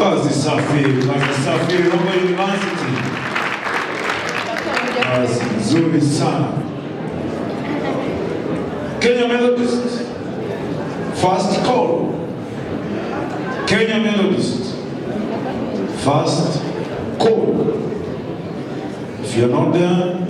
Kazi safi, kazi safi, Rombo University. Kazi nzuri sana. Kenya Methodist. First call. Kenya Methodist. First call. If you're not there,